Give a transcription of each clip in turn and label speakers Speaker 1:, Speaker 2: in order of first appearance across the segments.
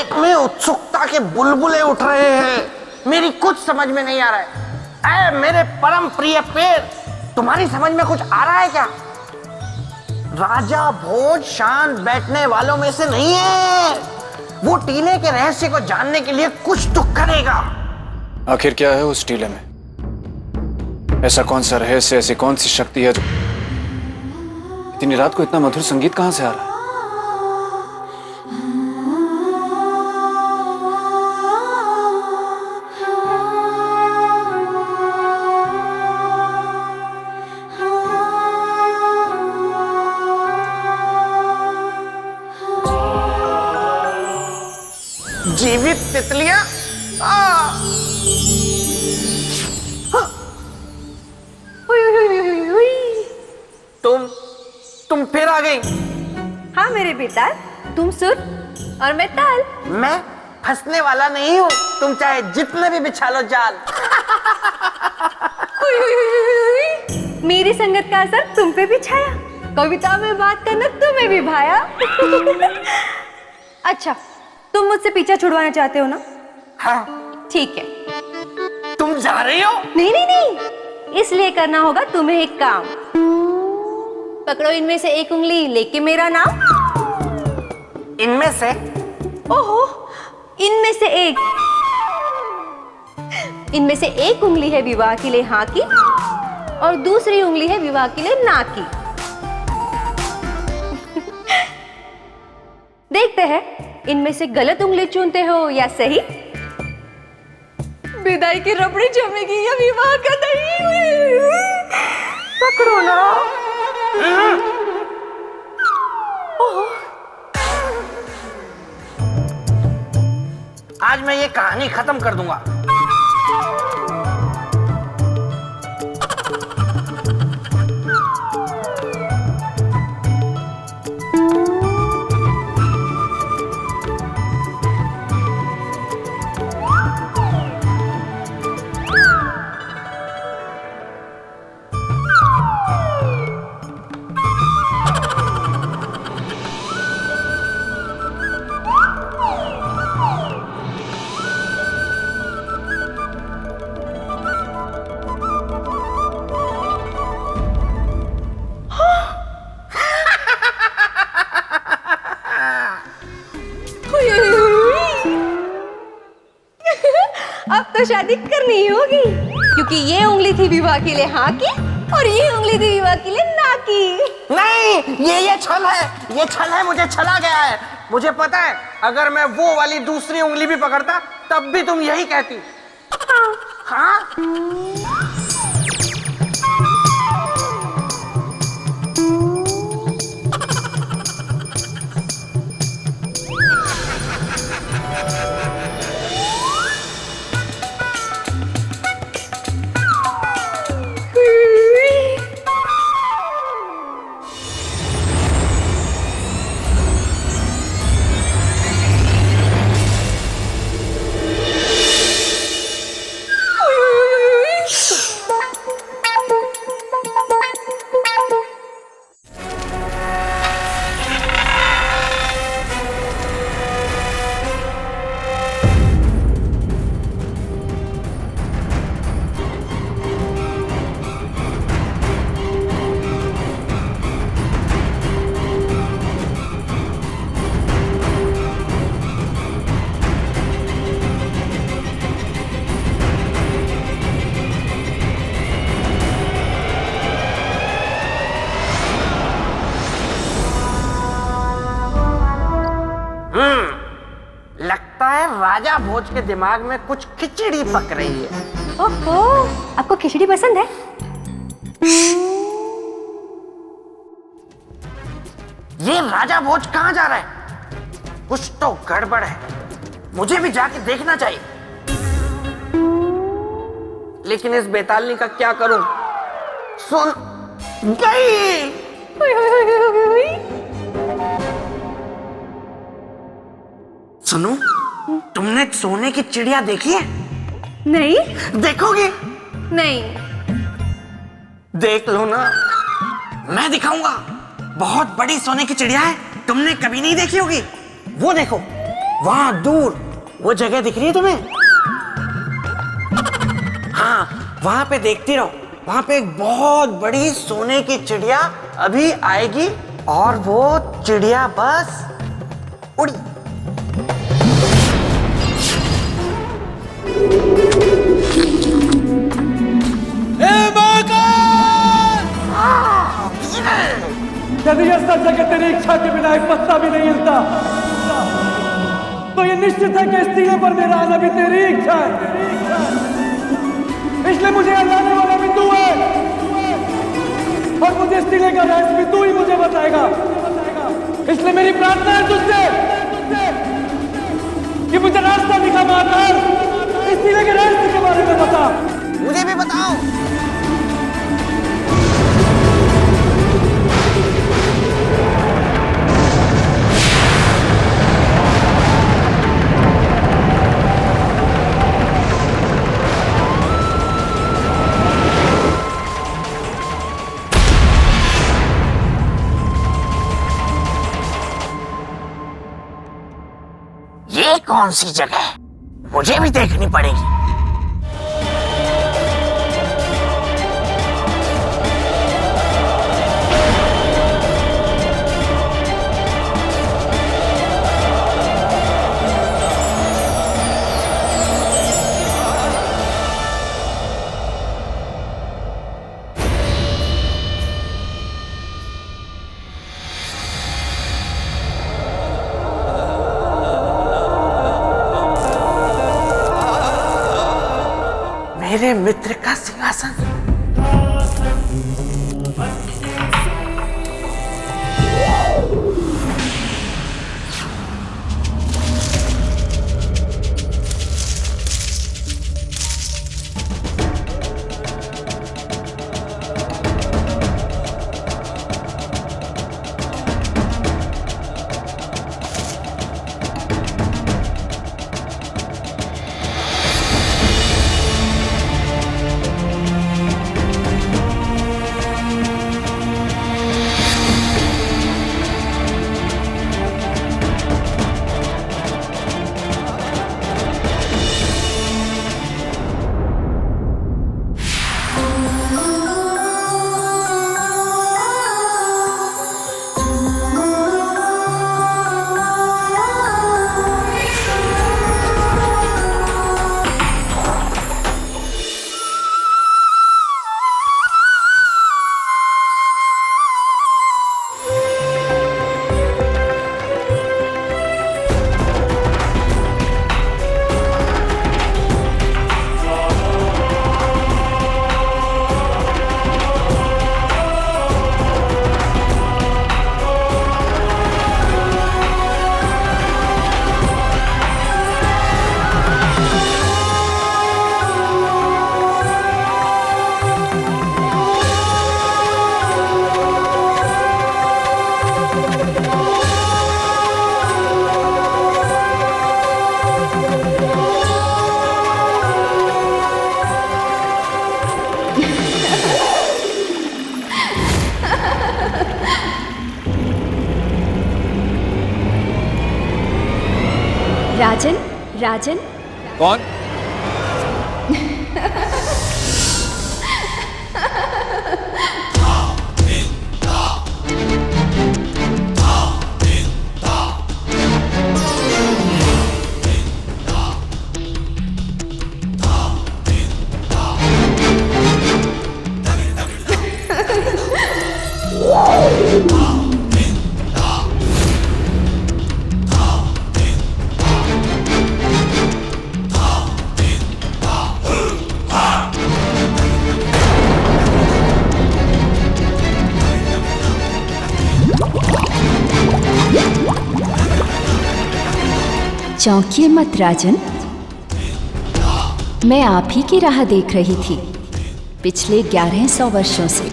Speaker 1: पेट में उत्सुकता के बुलबुले उठ रहे हैं। मेरी कुछ समझ में नहीं आ रहा है। ऐ मेरे परम प्रिय पेड़, तुम्हारी समझ में कुछ आ रहा है क्या? राजा भोज शांत बैठने वालों में से नहीं है। वो टीले के रहस्य को जानने के लिए कुछ तो करेगा।
Speaker 2: आखिर क्या है उस टीले में? ऐसा कौन सा रहस्य, ऐसी कौन सी शक्ति है जो इतनी रात को इतना मधुर संगीत कहां से आ रहा है?
Speaker 1: जीवित तितलियां? तुम फिर आ गई?
Speaker 3: हाँ मेरे बेटा, तुम सुर और मैं ताल।
Speaker 1: मैं फंसने वाला नहीं हूँ, तुम चाहे जितने भी बिछा लो जाल।
Speaker 3: मेरी संगत का असर तुम पे भी छाया, कविता में बात करना तुम्हें भी भाया। अच्छा, तुम मुझसे पीछा छुड़वाना चाहते हो ना?
Speaker 1: हाँ।
Speaker 3: ठीक है।
Speaker 1: तुम जा रही हो?
Speaker 3: नहीं नहीं नहीं, इसलिए करना होगा तुम्हें एक काम। पकड़ो इनमें से एक उंगली, लेके मेरा नाम।
Speaker 1: इनमें से?
Speaker 3: ओहो, इनमें से एक। इनमें से एक उंगली है विवाह के लिए हाँ की, और दूसरी उंगली है विवाह के लिए ना की। देखते हैं इनमें से गलत उंगली चुनते हो या सही। विदाई की रबड़ी जमेगी या विवाह का दही। पकड़ो ना।
Speaker 1: आज मैं ये कहानी खत्म कर दूंगा।
Speaker 3: अब तो शादी करनी ही होगी, क्योंकि ये उंगली थी विवाह के लिए हाँ की, और ये उंगली थी विवाह के लिए ना की।
Speaker 1: नहीं, ये छल है, ये छल है, मुझे छला गया है। मुझे पता है, अगर मैं वो वाली दूसरी उंगली भी पकड़ता तब भी तुम यही कहती। हाँ, हाँ? लगता है राजा भोज के दिमाग में कुछ खिचड़ी पक रही है।
Speaker 3: ओहो, आपको खिचड़ी पसंद है?
Speaker 1: ये राजा भोज कहाँ जा रहा है? कुछ तो गड़बड़ है, मुझे भी जाके देखना चाहिए। लेकिन इस बेतालनी का क्या करूं? सुन गई। सुनो, तुमने सोने की चिड़िया देखी है?
Speaker 3: नहीं।
Speaker 1: देखोगी?
Speaker 3: नहीं।
Speaker 1: देख लो ना, मैं दिखाऊंगा। बहुत बड़ी सोने की चिड़िया है, तुमने कभी नहीं देखी होगी। वो देखो, वहां दूर वो जगह दिख रही है तुम्हें? हाँ, वहां पे देखती रहो। वहां पे एक बहुत बड़ी सोने की चिड़िया अभी आएगी और वो चिड़िया बस उड़ी।
Speaker 4: यदि यह सच है कि तेरी इच्छा के बिना एक पत्ता भी नहीं हिलता, तो ये निश्चित है कि इस टीले पर मेरा आना भी तेरी इच्छा है। इसलिए मुझे यहाँ लाने वाला भी तू है और मुझे इस टीले का रहस्य भी तू ही मुझे बताएगा। इसलिए मेरी प्रार्थना है तुझसे कि मुझे रास्ता दिखा महाकाल, इस टीले के रहस्य के बारे में बता।
Speaker 1: मुझे भी बताओ। ये कौन सी जगह है? मुझे भी देखनी पड़ेगी। मेरे मित्र का सिंहासन।
Speaker 3: राजन, राजन,
Speaker 2: कौन?
Speaker 3: चौंकिए मत राजन, मैं आप ही की राह देख रही थी पिछले 1100 वर्षों से।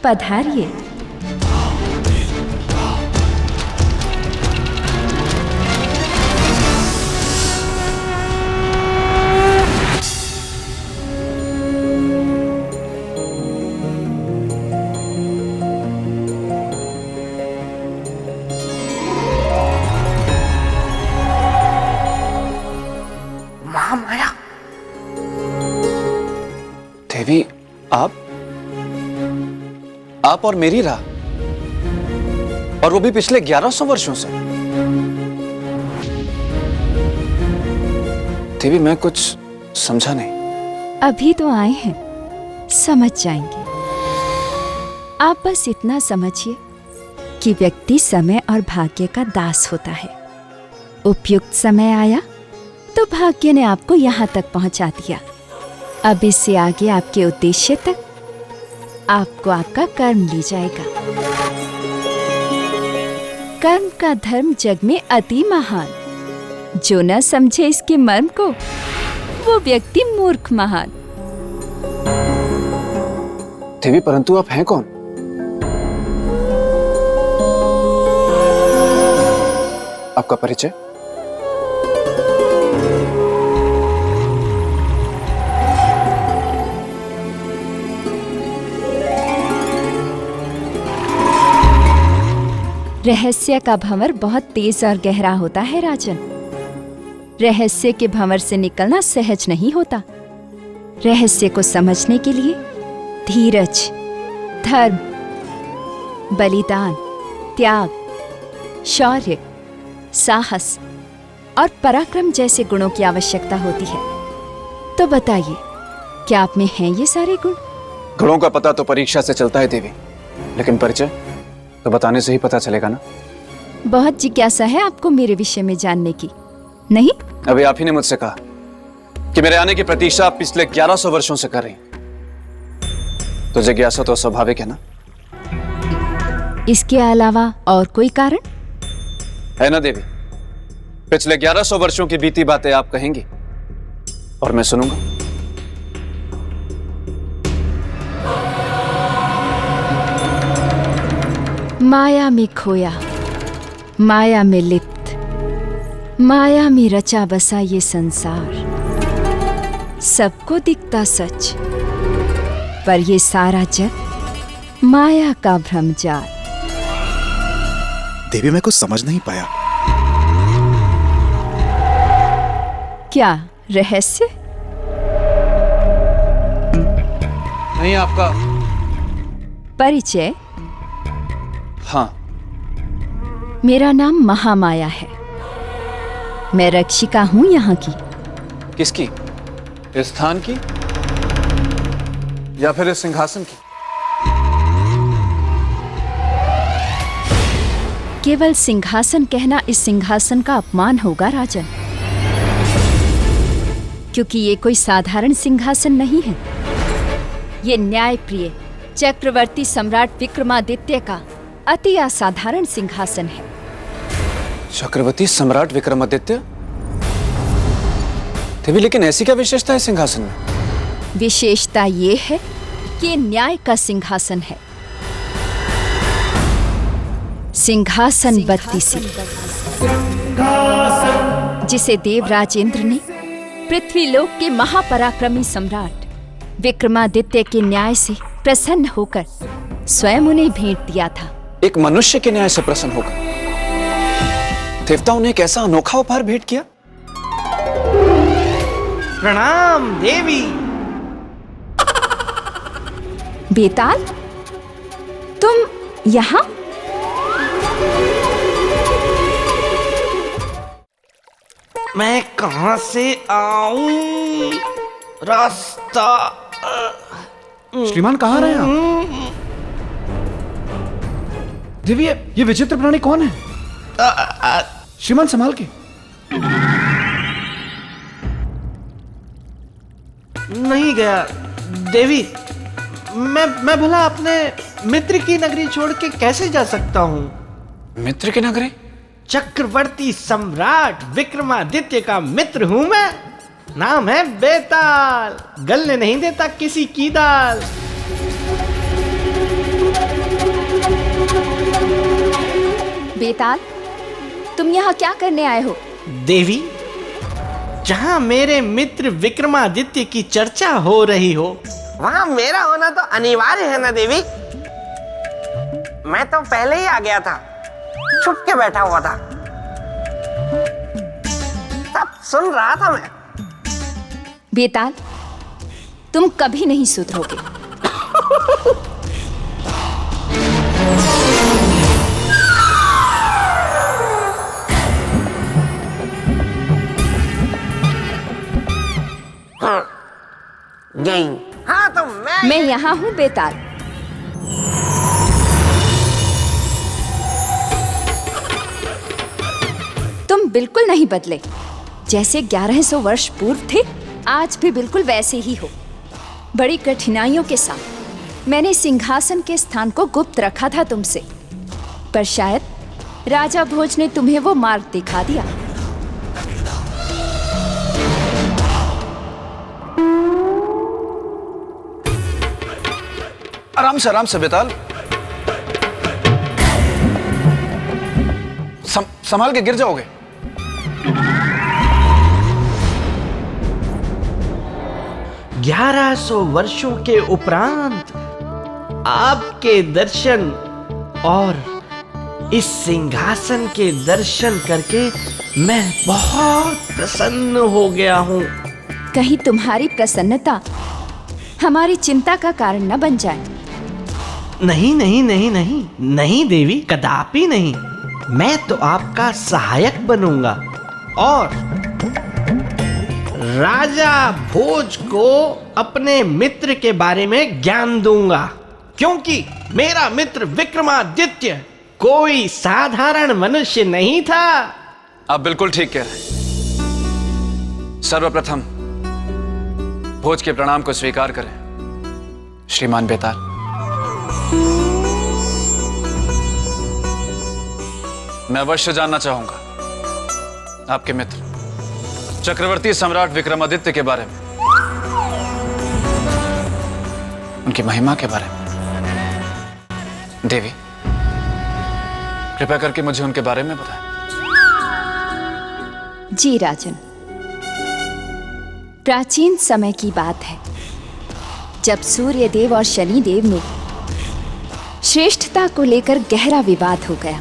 Speaker 3: पधारिए।
Speaker 2: आप और मेरी राह, और वो भी पिछले 1100 वर्षों से। देवी, मैं कुछ समझा नहीं।
Speaker 5: अभी तो आए हैं, समझ जाएंगे। आप बस इतना समझिए कि व्यक्ति समय और भाग्य का दास होता है। उपयुक्त समय आया तो भाग्य ने आपको यहाँ तक पहुँचा दिया। अब इससे आगे आपके उद्देश्य तक आपको आपका कर्म ले जाएगा। कर्म का धर्म जग में अति महान। जो न समझे इसके मर्म को, वो व्यक्ति मूर्ख महान।
Speaker 2: देवी, परंतु आप हैं कौन? आपका परिचय?
Speaker 5: रहस्य का भंवर बहुत तेज और गहरा होता है राजन। रहस्य के भंवर से निकलना सहज नहीं होता। रहस्य को समझने के लिए धीरज, धर्म, बलिदान, त्याग, शौर्य, साहस और पराक्रम जैसे गुणों की आवश्यकता होती है। तो बताइए, क्या आप में हैं ये सारे गुण?
Speaker 2: गुणों का पता तो परीक्षा से चलता है देवी, लेकिन परिचय तो बताने से ही पता चलेगा ना।
Speaker 5: बहुत जिज्ञासा है आपको मेरे विषय में जानने की, नहीं?
Speaker 2: अभी आप ही ने मुझसे कहा कि मेरे आने की प्रतीक्षा आप पिछले 1100 वर्षों से कर रही, तो जिज्ञासा तो स्वाभाविक है ना।
Speaker 5: इसके अलावा और कोई कारण
Speaker 2: है ना देवी? पिछले 1100 वर्षों की बीती बातें आप कहेंगी और मैं सुनूंगा।
Speaker 5: माया में खोया, माया में लिप्त, माया में रचा बसा ये संसार। सबको दिखता सच, पर ये सारा जग माया का भ्रमजाल।
Speaker 6: देवी, मैं कुछ समझ नहीं पाया।
Speaker 5: क्या रहस्य?
Speaker 2: नहीं, आपका
Speaker 5: परिचय?
Speaker 2: हाँ।
Speaker 5: मेरा नाम महामाया है। मैं रक्षिका हूं यहाँ की।
Speaker 2: किसकी? इस स्थान की या फिर इस सिंहासन की?
Speaker 5: केवल सिंहासन कहना इस सिंहासन का अपमान होगा राजन, क्योंकि ये कोई साधारण सिंहासन नहीं है। ये न्यायप्रिय चक्रवर्ती सम्राट विक्रमादित्य का अति असाधारण सिंहासन है।
Speaker 2: चक्रवर्ती सम्राट विक्रमादित्य? देवी, लेकिन ऐसी क्या विशेषता है सिंहासन में?
Speaker 5: विशेषता ये है कि ये न्याय का सिंहासन है। सिंहासन 32, जिसे देवराज इंद्र ने पृथ्वीलोक के महापराक्रमी सम्राट विक्रमादित्य के न्याय से प्रसन्न होकर स्वयं उन्हें भेंट दिया था।
Speaker 2: एक मनुष्य के न्याय से प्रसन्न होकर देवताओं ने एक ऐसा अनोखा उपहार भेंट किया?
Speaker 1: प्रणाम देवी।
Speaker 5: बेताल, तुम यहाँ?
Speaker 1: मैं कहां से आऊं? रास्ता।
Speaker 4: श्रीमान कहाँ रहे आप? देवी, ये विचित्र प्राणी कौन है? श्रीमान संभाल के।
Speaker 1: नहीं गया देवी। मैं भला अपने मित्र की नगरी छोड़ के कैसे जा सकता हूँ?
Speaker 2: मित्र की नगरी?
Speaker 1: चक्रवर्ती सम्राट विक्रमादित्य का मित्र हूँ मैं। नाम है बेताल, गलने नहीं देता किसी की दाल।
Speaker 5: बेताल, तुम यहाँ क्या करने आए हो?
Speaker 1: देवी, जहाँ मेरे मित्र विक्रमादित्य की चर्चा हो रही हो, वहाँ मेरा होना तो अनिवार्य है ना देवी। मैं तो पहले ही आ गया था, छुप के बैठा हुआ था, सब सुन रहा था मैं।
Speaker 5: बेताल, तुम कभी नहीं सुधरोगे।
Speaker 1: गई। हाँ तो
Speaker 5: मैं यहाँ हूँ बेताल। तुम बिल्कुल नहीं बदले। जैसे 1100 वर्ष पूर्व थे, आज भी बिल्कुल वैसे ही हो। बड़ी कठिनाइयों के साथ मैंने सिंहासन के स्थान को गुप्त रखा था तुमसे, पर शायद राजा भोज ने तुम्हें वो मार्ग दिखा दिया।
Speaker 2: आराम से बेताल। संभाल के गिर जाओगे।
Speaker 1: ग्यारह 1100 वर्षों के उपरांत आपके दर्शन और इस सिंहासन के दर्शन करके मैं बहुत प्रसन्न हो गया हूँ।
Speaker 5: कहीं तुम्हारी प्रसन्नता हमारी चिंता का कारण न बन जाए।
Speaker 1: नहीं नहीं नहीं नहीं नहीं देवी, कदापि नहीं। मैं तो आपका सहायक बनूंगा और राजा भोज को अपने मित्र के बारे में ज्ञान दूंगा, क्योंकि मेरा मित्र विक्रमादित्य कोई साधारण मनुष्य नहीं था।
Speaker 2: आप बिल्कुल ठीक कह रहे हैं। सर्वप्रथम भोज के प्रणाम को स्वीकार करें, श्रीमान बेताल। मैं अवश्य जानना चाहूंगा आपके मित्र चक्रवर्ती सम्राट विक्रमादित्य के बारे में, उनकी महिमा के बारे में। देवी, कृपया करके मुझे उनके बारे में बताएं।
Speaker 5: जी राजन, प्राचीन समय की बात है जब सूर्यदेव और शनिदेव में श्रेष्ठता को लेकर गहरा विवाद हो गया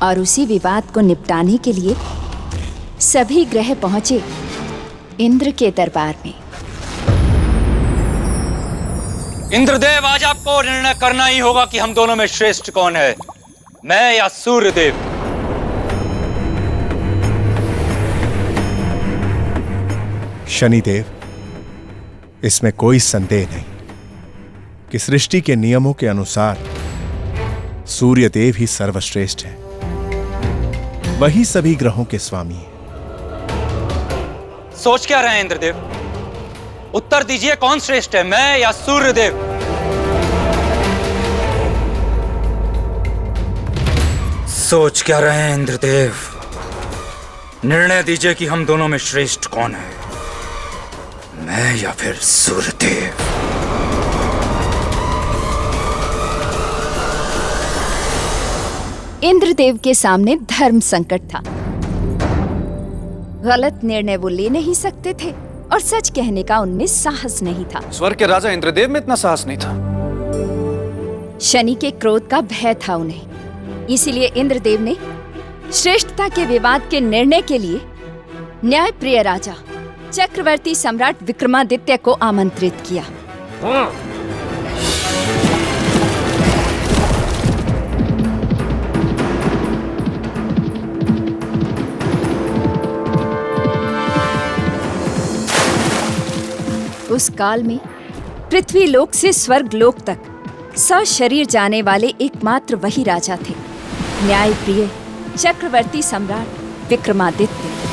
Speaker 5: और उसी विवाद को निपटाने के लिए सभी ग्रह पहुंचे इंद्र के दरबार में।
Speaker 6: इंद्रदेव, आज आपको निर्णय करना ही होगा कि हम दोनों में श्रेष्ठ कौन है, मैं या सूर्यदेव।
Speaker 7: शनिदेव, इसमें कोई संदेह नहीं कि सृष्टि के नियमों के अनुसार सूर्यदेव ही सर्वश्रेष्ठ है। वही सभी ग्रहों के स्वामी हैं।
Speaker 6: सोच क्या रहे हैं इंद्रदेव? उत्तर दीजिए, कौन श्रेष्ठ है, मैं या सूर्यदेव? सोच क्या रहे हैं इंद्रदेव? निर्णय दीजिए कि हम दोनों में श्रेष्ठ कौन है, मैं या फिर सूर्यदेव?
Speaker 5: इंद्रदेव के सामने धर्म संकट था। गलत निर्णय वो ले नहीं सकते थे और सच कहने का उनमें साहस नहीं था।
Speaker 2: स्वर्ग के राजा इंद्रदेव में इतना साहस नहीं था।
Speaker 5: शनि के क्रोध का भय था उन्हें, इसीलिए इंद्रदेव ने श्रेष्ठता के विवाद के निर्णय के लिए न्यायप्रिय राजा चक्रवर्ती सम्राट विक्रमादित्य को आमंत्रित किया। उस काल में पृथ्वी लोक से स्वर्ग लोक तक सशरीर जाने वाले एकमात्र वही राजा थे, न्यायप्रिय चक्रवर्ती सम्राट विक्रमादित्य।